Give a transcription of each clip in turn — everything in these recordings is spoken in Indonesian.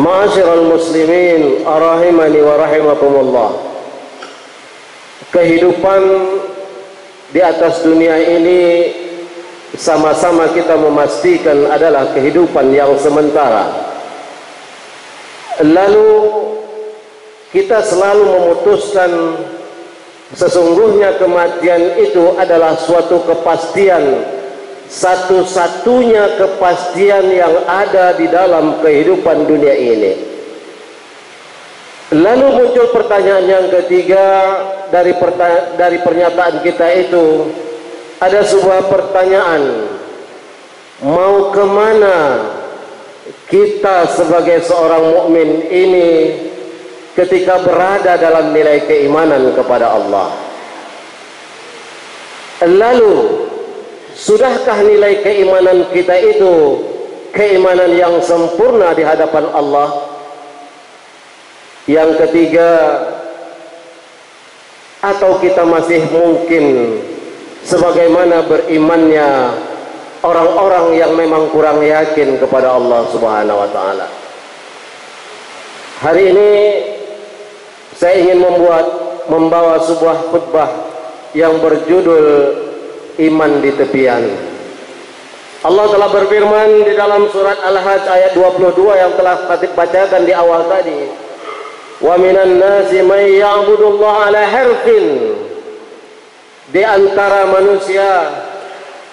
Ma'asyiral muslimin rahimani wa rahimakumullah. Kehidupan di atas dunia ini sama-sama kita memastikan adalah kehidupan yang sementara. Lalu kita selalu memutuskan sesungguhnya kematian itu adalah suatu kepastian, satu-satunya kepastian yang ada di dalam kehidupan dunia ini. Lalu muncul pertanyaan yang ketiga dari pernyataan kita itu, ada sebuah pertanyaan, mau kemana kita sebagai seorang mukmin ini ketika berada dalam nilai keimanan kepada Allah? Lalu sudahkah nilai keimanan kita itu keimanan yang sempurna di hadapan Allah? Yang ketiga, atau kita masih mungkin sebagaimana berimannya orang-orang yang memang kurang yakin kepada Allah Subhanahu wa taala. Hari ini saya ingin membawa sebuah khutbah yang berjudul Iman di Tepian. Allah telah berfirman di dalam surat Al-Hajj ayat 22 yang telah Khatib bacakan di awal tadi. Wa minan nasi may ya'budullaha ala harfin. Di antara manusia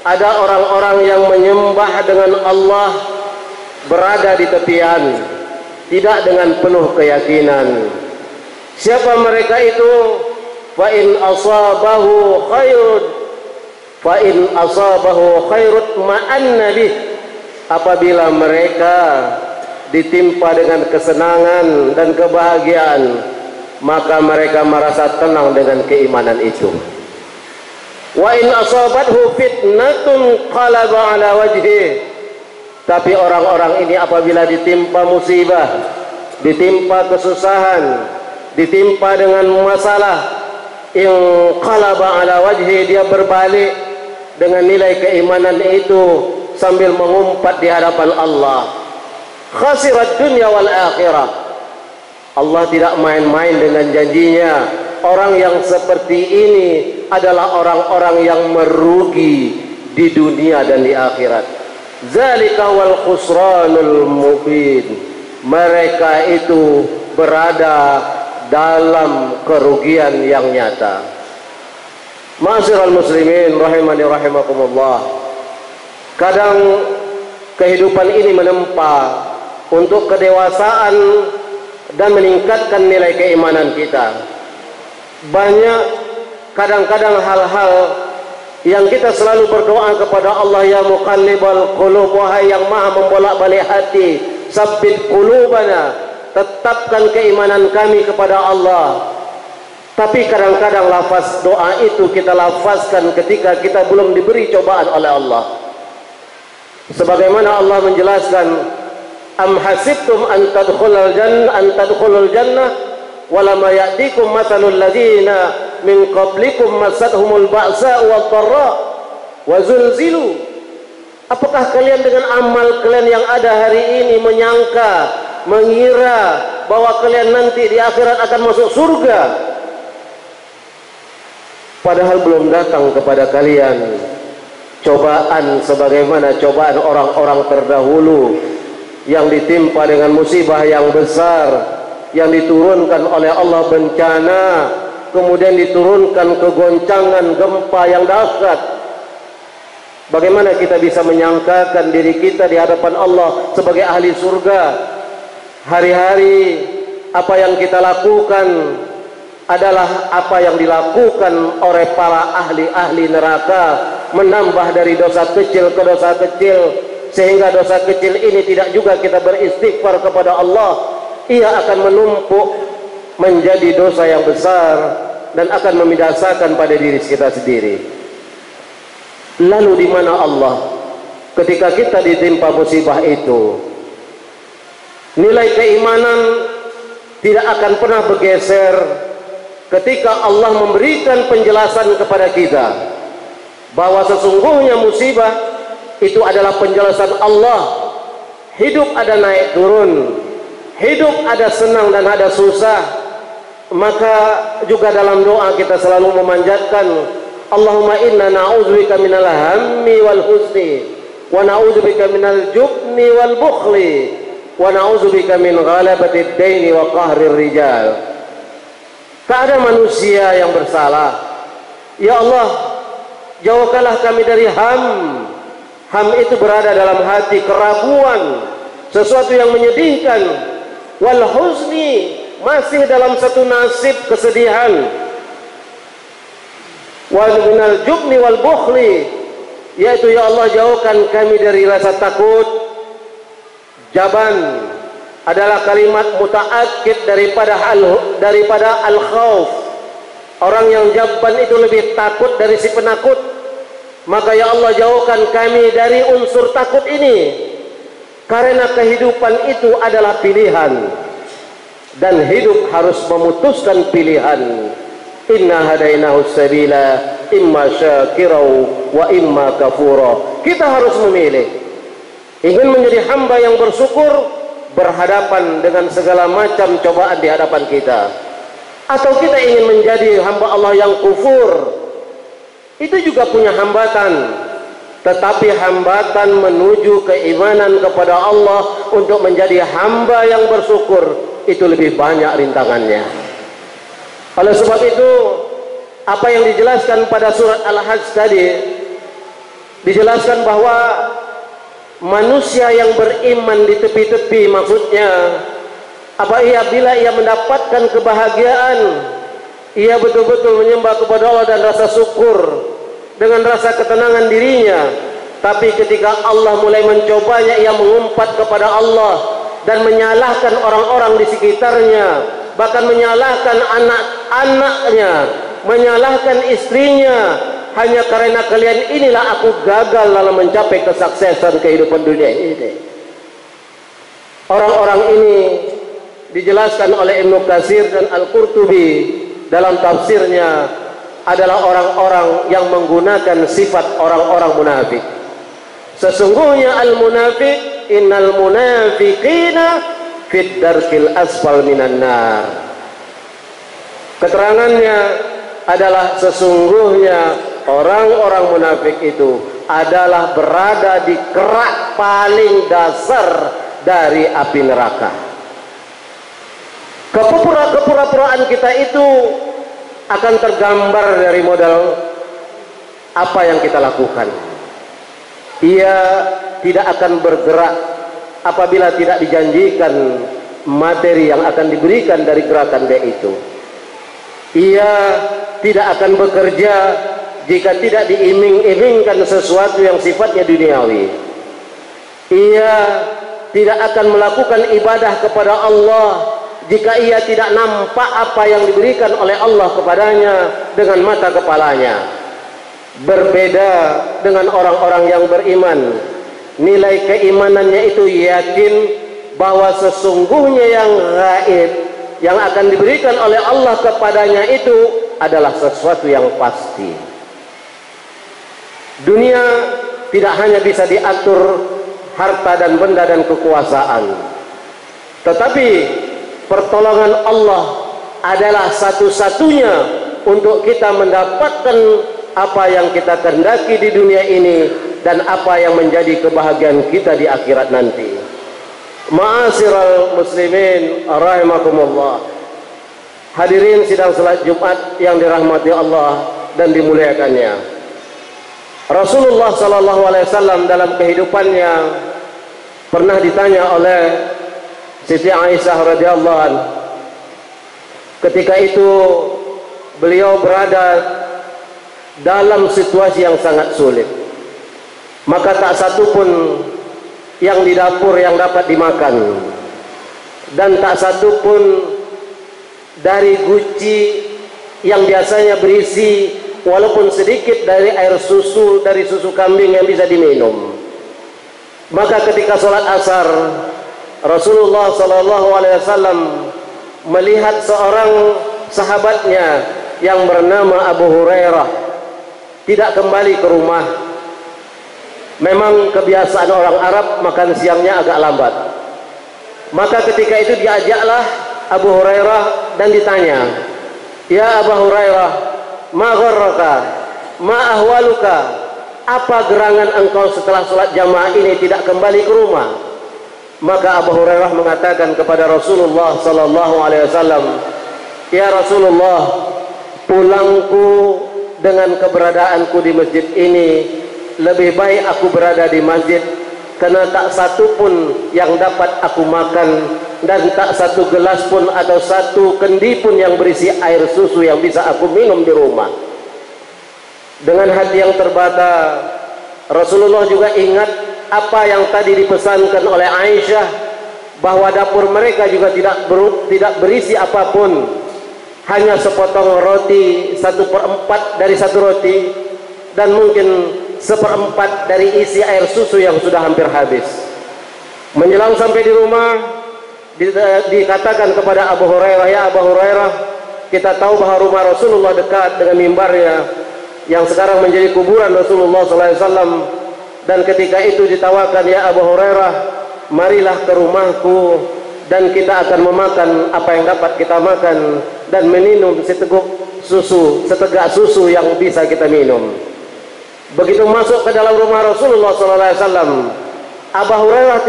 ada orang-orang yang menyembah dengan Allah berada di tepian, tidak dengan penuh keyakinan. Siapa mereka itu? Fa in asabahu khairun, fa in asabahu khairut ma'anna bih. Apabila mereka ditimpa dengan kesenangan dan kebahagiaan, maka mereka merasa tenang dengan keimanan itu. Wa in asabathu fitnatun qalaba ala wajhi. Tapi orang-orang ini apabila ditimpa musibah, ditimpa kesusahan, ditimpa dengan masalah, in qalaba ala wajhi, dia berbalik dengan nilai keimanan itu sambil mengumpat di hadapan Allah. Khasirat dunya wal akhirah. Allah tidak main-main dengan janjinya. Orang yang seperti ini adalah orang-orang yang merugi di dunia dan di akhirat. Zalika wal khusranul mubin. Mereka itu berada dalam kerugian yang nyata. Ma'asyiral muslimin rahimani rahimakumullah. Kadang kehidupan ini menempa untuk kedewasaan dan meningkatkan nilai keimanan kita. Banyak kadang-kadang hal-hal yang kita selalu berdoa kepada Allah, ya muqallibal qulub, wahai yang maha membolak-balik hati, sabbit qulubana, tetapkan keimanan kami kepada Allah. Tapi kadang-kadang lafaz doa itu kita lafazkan ketika kita belum diberi cobaan oleh Allah. Sebagaimana Allah menjelaskan, am hasibtum an tadkhulul jannah walamma ya'tikum mathalul ladzina min qablikum masadhumul ba'sa wad dharra wa zulzilu. Apakah kalian dengan amal kalian yang ada hari ini mengira bahwa kalian nanti di akhirat akan masuk surga, padahal belum datang kepada kalian cobaan sebagaimana cobaan orang-orang terdahulu yang ditimpa dengan musibah yang besar, yang diturunkan oleh Allah bencana, kemudian diturunkan kegoncangan gempa yang dahsyat. Bagaimana kita bisa menyangkakan diri kita di hadapan Allah sebagai ahli surga? Hari-hari apa yang kita lakukan adalah apa yang dilakukan oleh para ahli-ahli neraka, menambah dari dosa kecil ke dosa kecil, sehingga dosa kecil ini tidak juga kita beristighfar kepada Allah, ia akan menumpuk menjadi dosa yang besar dan akan membinasakan pada diri kita sendiri. Lalu di mana Allah ketika kita ditimpa musibah itu? Nilai keimanan tidak akan pernah bergeser ketika Allah memberikan penjelasan kepada kita bahwa sesungguhnya musibah itu adalah penjelasan Allah. Hidup ada naik turun, Hidup ada senang dan ada susah, maka juga dalam doa kita selalu memanjatkan, Allahumma inna na'udzubika minal hammi wal huzni, wa na'udzubika minal jubni wal bukhli, wa na'udzubika min ghalabatid daini wa qahrir rijal. Tak ada manusia yang bersalah. Ya Allah, jauhkanlah kami dari ham. Ham itu berada dalam hati, keraguan, sesuatu yang menyedihkan. Wal huzni, masih dalam satu nasib kesedihan. Wal minal jubni wal bukhli, yaitu ya Allah jauhkan kami dari rasa takut. Jaban adalah kalimat mutaakkid daripada al khauf. Orang yang jaban itu lebih takut dari si penakut. Maka ya Allah jauhkan kami dari unsur takut ini, karena kehidupan itu adalah pilihan, dan hidup harus memutuskan pilihan. Inna hadainahu sabila imma syakirau wa imma kafura. Kita harus memilih. Ingin menjadi hamba yang bersyukur, berhadapan dengan segala macam cobaan di hadapan kita, atau kita ingin menjadi hamba Allah yang kufur. Itu juga punya hambatan, tetapi hambatan menuju keimanan kepada Allah untuk menjadi hamba yang bersyukur itu lebih banyak rintangannya. Oleh sebab itu, apa yang dijelaskan pada surat Al-Hajj tadi, dijelaskan bahwa manusia yang beriman di tepi-tepi, maksudnya bila ia mendapatkan kebahagiaan, ia betul-betul menyembah kepada Allah dan rasa syukur dengan rasa ketenangan dirinya. Tapi ketika Allah mulai mencobanya, ia mengumpat kepada Allah dan menyalahkan orang-orang di sekitarnya, bahkan menyalahkan anak-anaknya, menyalahkan istrinya. Hanya karena kalian inilah aku gagal dalam mencapai kesuksesan kehidupan dunia ini. Orang-orang ini dijelaskan oleh Ibnu Katsir dan Al-Qurtubi dalam tafsirnya adalah orang-orang yang menggunakan sifat orang-orang munafik. Sesungguhnya al-munafiq, innal munafiqina fid darkil asfal minan nar. Keterangannya adalah sesungguhnya orang-orang munafik itu adalah berada di kerak paling dasar dari api neraka. Kepura-puraan kita itu akan tergambar dari modal apa yang kita lakukan. Ia tidak akan bergerak apabila tidak dijanjikan materi yang akan diberikan dari gerakan dia itu. Ia tidak akan bekerja jika tidak diiming-imingkan sesuatu yang sifatnya duniawi. Ia tidak akan melakukan ibadah kepada Allah jika ia tidak nampak apa yang diberikan oleh Allah kepadanya dengan mata kepalanya. Berbeda dengan orang-orang yang beriman, nilai keimanannya itu yakin bahwa sesungguhnya yang gaib yang akan diberikan oleh Allah kepadanya itu adalah sesuatu yang pasti. Dunia tidak hanya bisa diatur harta dan benda dan kekuasaan, tetapi pertolongan Allah adalah satu-satunya untuk kita mendapatkan apa yang kita kehendaki di dunia ini dan apa yang menjadi kebahagiaan kita di akhirat nanti. Ma'asyiral muslimin rahimakumullah. Hadirin sidang salat Jumat yang dirahmati Allah dan dimuliakannya. Rasulullah sallallahu alaihi wasallam dalam kehidupannya pernah ditanya oleh Siti Aisyah radhiyallahu anha. Ketika itu beliau berada dalam situasi yang sangat sulit, maka tak satu pun yang di dapur yang dapat dimakan, dan tak satu pun dari guci yang biasanya berisi walaupun sedikit dari air susu, dari susu kambing yang bisa diminum. Maka ketika sholat asar, Rasulullah SAW melihat seorang sahabatnya yang bernama Abu Hurairah tidak kembali ke rumah. Memang kebiasaan orang Arab makan siangnya agak lambat. Maka ketika itu diajaklah Abu Hurairah dan ditanya, "Ya Abu Hurairah, ma gharraka, ma ahwaluka? Apa gerangan engkau setelah sholat jamaah ini tidak kembali ke rumah?" Maka Abu Hurairah mengatakan kepada Rasulullah sallallahu alaihi wasallam, "Ya Rasulullah, pulangku dengan keberadaanku di masjid ini lebih baik aku berada di masjid, karena tak satu pun yang dapat aku makan dan tak satu gelas pun atau satu kendi pun yang berisi air susu yang bisa aku minum di rumah." Dengan hati yang terbata, Rasulullah juga ingat apa yang tadi dipesankan oleh Aisyah, bahwa dapur mereka juga tidak berisi apapun, hanya sepotong roti 1/4 dari satu roti, dan mungkin 1/4 dari isi air susu yang sudah hampir habis. Menjelang sampai di rumah, dikatakan kepada Abu Hurairah, "Ya Abu Hurairah, kita tahu bahwa rumah Rasulullah dekat dengan mimbarnya yang sekarang menjadi kuburan Rasulullah SAW. Dan ketika itu ditawarkan, 'Ya Abu Hurairah, marilah ke rumahku dan kita akan memakan apa yang dapat kita makan dan minum seteguk susu, setegak susu yang bisa kita minum.' Begitu masuk ke dalam rumah Rasulullah SAW, Abu Hurairah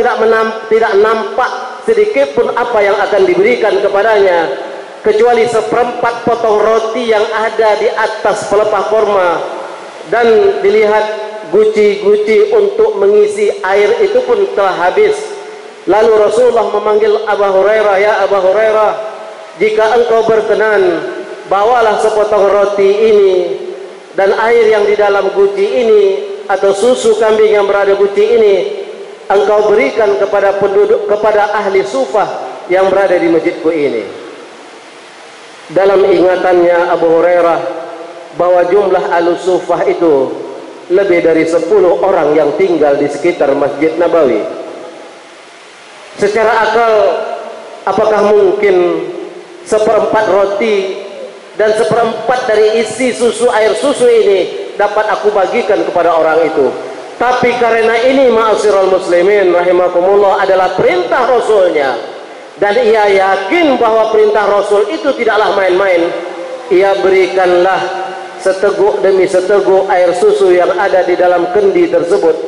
tidak nampak sedikit pun apa yang akan diberikan kepadanya, kecuali 1/4 potong roti yang ada di atas pelepah korma, dan dilihat guci-guci untuk mengisi air itu pun telah habis. Lalu Rasulullah memanggil Abu Hurairah, 'Ya Abu Hurairah, jika engkau berkenan, bawalah sepotong roti ini dan air yang di dalam guci ini atau susu kambing yang berada guci ini, engkau berikan kepada ahli sufah yang berada di masjidku ini." Dalam ingatannya Abu Hurairah bahwa jumlah ahli sufah itu lebih dari 10 orang yang tinggal di sekitar Masjid Nabawi. Secara akal, apakah mungkin 1/4 roti dan 1/4 dari isi susu air susu ini dapat aku bagikan kepada orang itu? Tapi karena ini, ma'asyiral muslimin rahimakumullah, adalah perintah Rasulnya, dan ia yakin bahwa perintah Rasul itu tidaklah main-main, ia berikanlah seteguk demi seteguk air susu yang ada di dalam kendi tersebut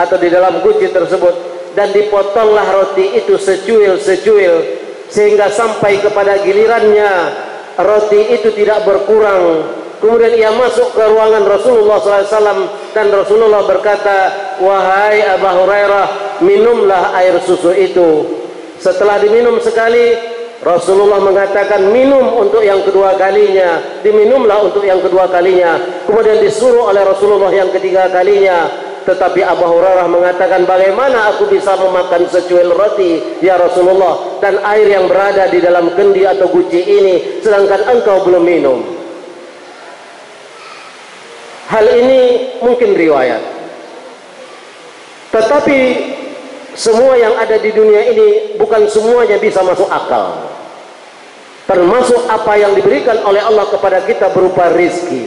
atau di dalam guci tersebut, dan dipotonglah roti itu secuil-secuil sehingga sampai kepada gilirannya roti itu tidak berkurang. Kemudian ia masuk ke ruangan Rasulullah SAW dan Rasulullah berkata, "Wahai Abu Hurairah, minumlah air susu itu." Setelah diminum sekali, Rasulullah mengatakan, "Minum untuk yang kedua kalinya." Diminumlah untuk yang kedua kalinya. Kemudian disuruh oleh Rasulullah yang ketiga kalinya. Tetapi Abu Hurairah mengatakan, "Bagaimana aku bisa memakan secuil roti, ya Rasulullah, dan air yang berada di dalam kendi atau guci ini, sedangkan engkau belum minum?" Hal ini mungkin riwayat, tetapi semua yang ada di dunia ini bukan semuanya bisa masuk akal, termasuk apa yang diberikan oleh Allah kepada kita berupa rizki.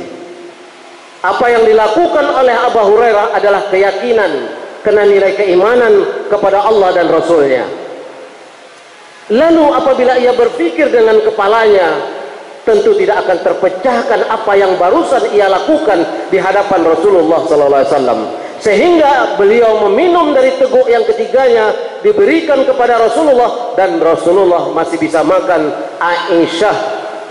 Apa yang dilakukan oleh Abu Hurairah adalah keyakinan karena nilai keimanan kepada Allah dan Rasulnya. Lalu apabila ia berpikir dengan kepalanya, tentu tidak akan terpecahkan apa yang barusan ia lakukan di hadapan Rasulullah SAW. Sehingga beliau meminum dari teguk yang ketiganya, diberikan kepada Rasulullah, dan Rasulullah masih bisa makan. Aisyah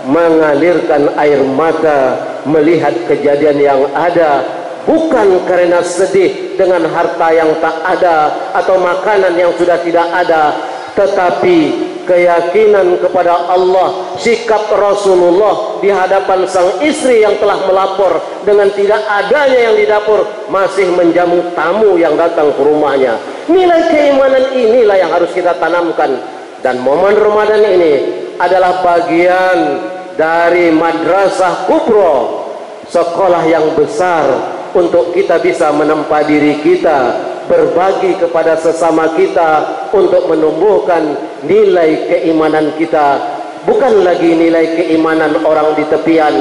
mengalirkan air mata melihat kejadian yang ada, bukan karena sedih dengan harta yang tak ada atau makanan yang sudah tidak ada, tetapi keyakinan kepada Allah, sikap Rasulullah di hadapan sang istri yang telah melapor dengan tidak adanya yang di dapur, masih menjamu tamu yang datang ke rumahnya. Nilai keimanan inilah yang harus kita tanamkan, dan momen Ramadan ini adalah bagian dari madrasah kubro, sekolah yang besar untuk kita bisa menempa diri kita, berbagi kepada sesama kita untuk menumbuhkan nilai keimanan kita, bukan lagi nilai keimanan orang di tepian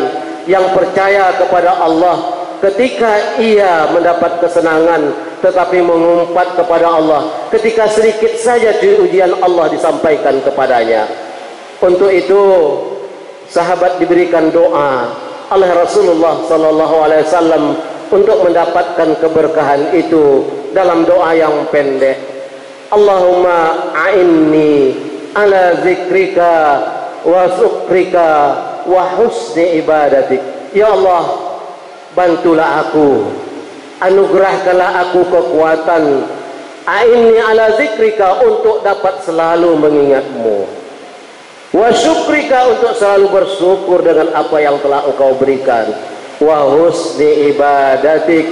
yang percaya kepada Allah ketika ia mendapat kesenangan, tetapi mengumpat kepada Allah ketika sedikit saja ujian Allah disampaikan kepadanya. Untuk itu sahabat diberikan doa oleh Rasulullah sallallahu alaihi wasallam untuk mendapatkan keberkahan itu dalam doa yang pendek. Allahumma a'inni ala zikrika wa syukrika wa husni ibadatik. Ya Allah, bantulah aku, anugerahkanlah aku kekuatan, a'inni ala zikrika, untuk dapat selalu mengingatmu, wa syukrika, untuk selalu bersyukur dengan apa yang telah engkau berikan, wa husni ibadatik,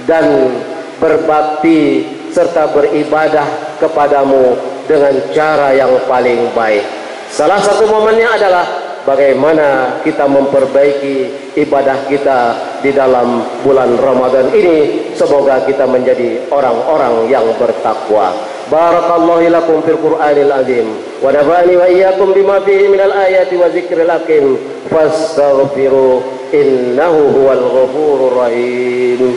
dan berbakti serta beribadah kepadamu dengan cara yang paling baik. Salah satu momennya adalah bagaimana kita memperbaiki ibadah kita di dalam bulan Ramadan ini. Semoga kita menjadi orang-orang yang bertakwa. Barakallahu lakum fil Qur'anil azim wa nafa'ani wa iyyakum bima fihi minal ayati wa dzikril hakim fastaghfiru innahu huwal ghafurur rahim.